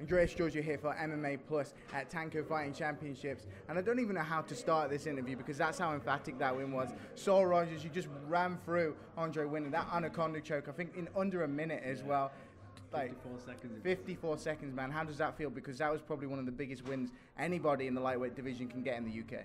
Andreas Georgiou here for MMA Plus at Tanko Fighting Championships, and I don't even know how to start this interview because that's how emphatic that win was. Saul Rogers, you just ran through Andre winning that anaconda choke, I think in under a minute as well. Like 54 seconds. 54 seconds, man. How does that feel? Because that was probably one of the biggest wins anybody in the lightweight division can get in the UK.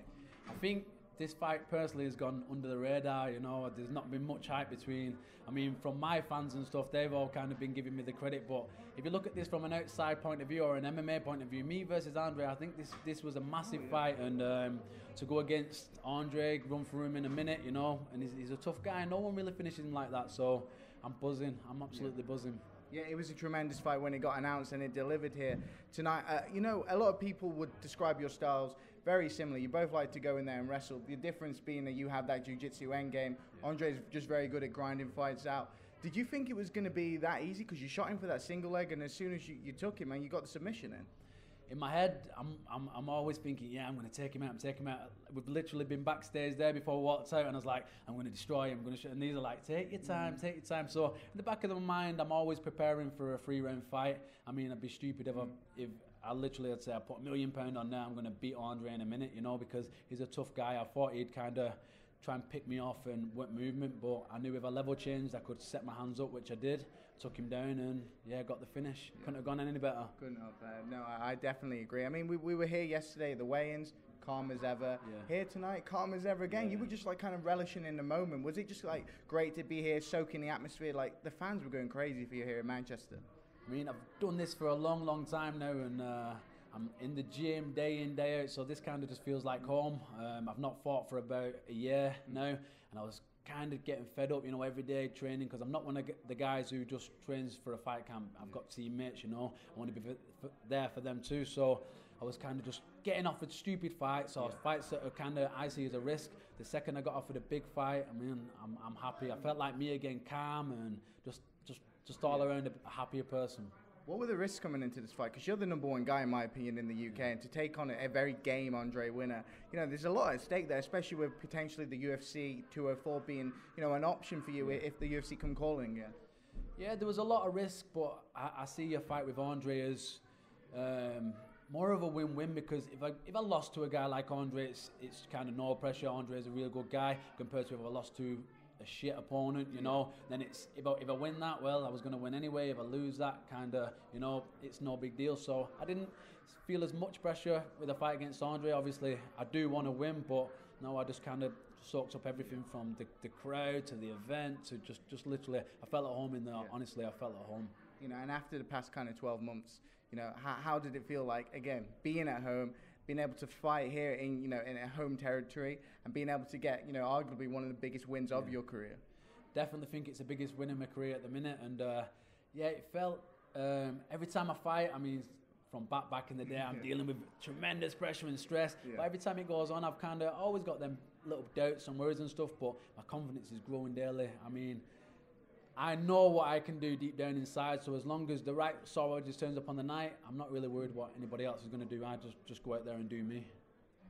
I think this fight personally has gone under the radar, you know. There's not been much hype between, I mean, from my fans and stuff, they've all kind of been giving me the credit, but if you look at this from an outside point of view or an MMA point of view, me versus Andre, I think this was a massive fight, and to go against Andre, run through him in a minute, you know, and he's a tough guy, no one really finishes him like that, so I'm buzzing, I'm absolutely buzzing. Yeah, it was a tremendous fight when it got announced and it delivered here tonight. You know, a lot of people would describe your styles very similar. You both like to go in there and wrestle. The difference being that you have that jiu-jitsu endgame. Andre's just very good at grinding fights out. Did you think it was going to be that easy? Because you shot him for that single leg, and as soon as you took him, man, you got the submission in. In my head, I'm always thinking, yeah, I'm going to take him out, We've literally been backstage there before we walked out, and I was like, I'm going to destroy him, and these are like, take your time. So in the back of my mind, I'm always preparing for a 3-round fight. I mean, I'd be stupid if I literally, I'd say, I put £1 million on there, I'm going to beat Andre in a minute, you know, because he's a tough guy. I thought he'd kind of try and pick me off and work movement, but I knew if I level changed, I could set my hands up, which I did. Took him down and, yeah, got the finish. Yeah. Couldn't have gone any better. Couldn't have. No, I definitely agree. I mean, we were here yesterday at the weigh-ins, calm as ever. Yeah. Here tonight, calm as ever again. Yeah. You were just like kind of relishing in the moment. Was it just like great to be here, soaking the atmosphere? Like the fans were going crazy for you here in Manchester. I mean, I've done this for a long, long time now, and I'm in the gym day in, day out, so this kind of just feels like home. I've not fought for about a year now, and I was kind of getting fed up, you know, every day training, because I'm not one of the guys who just trains for a fight camp. I've got teammates, you know, I want to be there for them too, so I was kind of just getting offered stupid fights or fights that are kind of I see as a risk. The second I got offered a big fight, I mean, I'm happy. I felt like me again, calm and just all around a happier person. What were the risks coming into this fight? Because you're the #1 guy, in my opinion, in the UK, and to take on a very game Andre winner, you know, there's a lot at stake there, especially with potentially the UFC 204 being, you know, an option for you if the UFC come calling. Yeah, there was a lot of risk, but I see a fight with Andre as more of a win-win, because if I lost to a guy like Andre, it's kind of no pressure. Andre is a real good guy compared to if I lost to a shit opponent, you know, then it's if I win that, well, I was going to win anyway. If I lose that, kind of, you know, it's no big deal. So I didn't feel as much pressure with a fight against Andre. Obviously, I do want to win, but no, I just kind of soaked up everything from the crowd to the event to just literally, I felt at home in there. Yeah. Honestly, I felt at home. You know, and after the past kind of 12 months, you know, how did it feel like, again, being at home, being able to fight here in, you know, in a home territory, and being able to get, you know, arguably one of the biggest wins of your career? Definitely think it's the biggest win in my career at the minute, and yeah, it felt every time I fight, I mean, from back in the day, I'm dealing with tremendous pressure and stress, but every time it goes on, I've kind of always got them little doubts and worries and stuff, but my confidence is growing daily. I mean, I know what I can do deep down inside, so as long as the right Saul Rogers turns up on the night, I'm not really worried what anybody else is going to do. I just go out there and do me.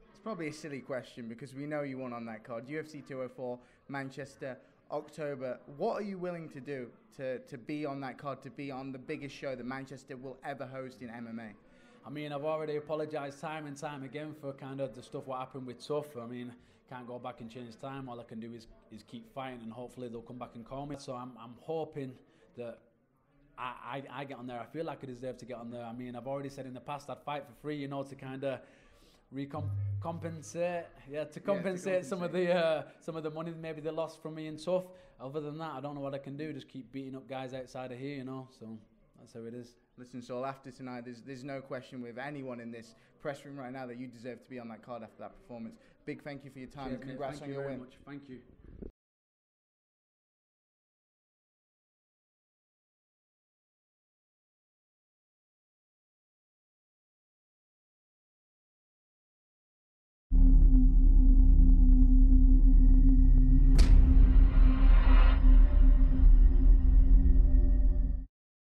It's probably a silly question because we know you won on that card. UFC 204, Manchester, October. What are you willing to do to be on that card, to be on the biggest show that Manchester will ever host in MMA? I mean, I've already apologised time and time again for kind of the stuff what happened with Tough. I mean, can't go back and change time. All I can do is keep fighting, and hopefully they'll come back and call me. So I'm hoping that I get on there. I feel like I deserve to get on there. I mean, I've already said in the past I'd fight for free, you know, to kind of compensate some of the money maybe they lost from me in Tough. Other than that, I don't know what I can do. Just keep beating up guys outside of here, you know. So that's how it is. Listen, Saul, after tonight, there's no question with anyone in this press room right now that you deserve to be on that card after that performance. Big thank you for your time. Cheers, and congrats on your win. Thank you.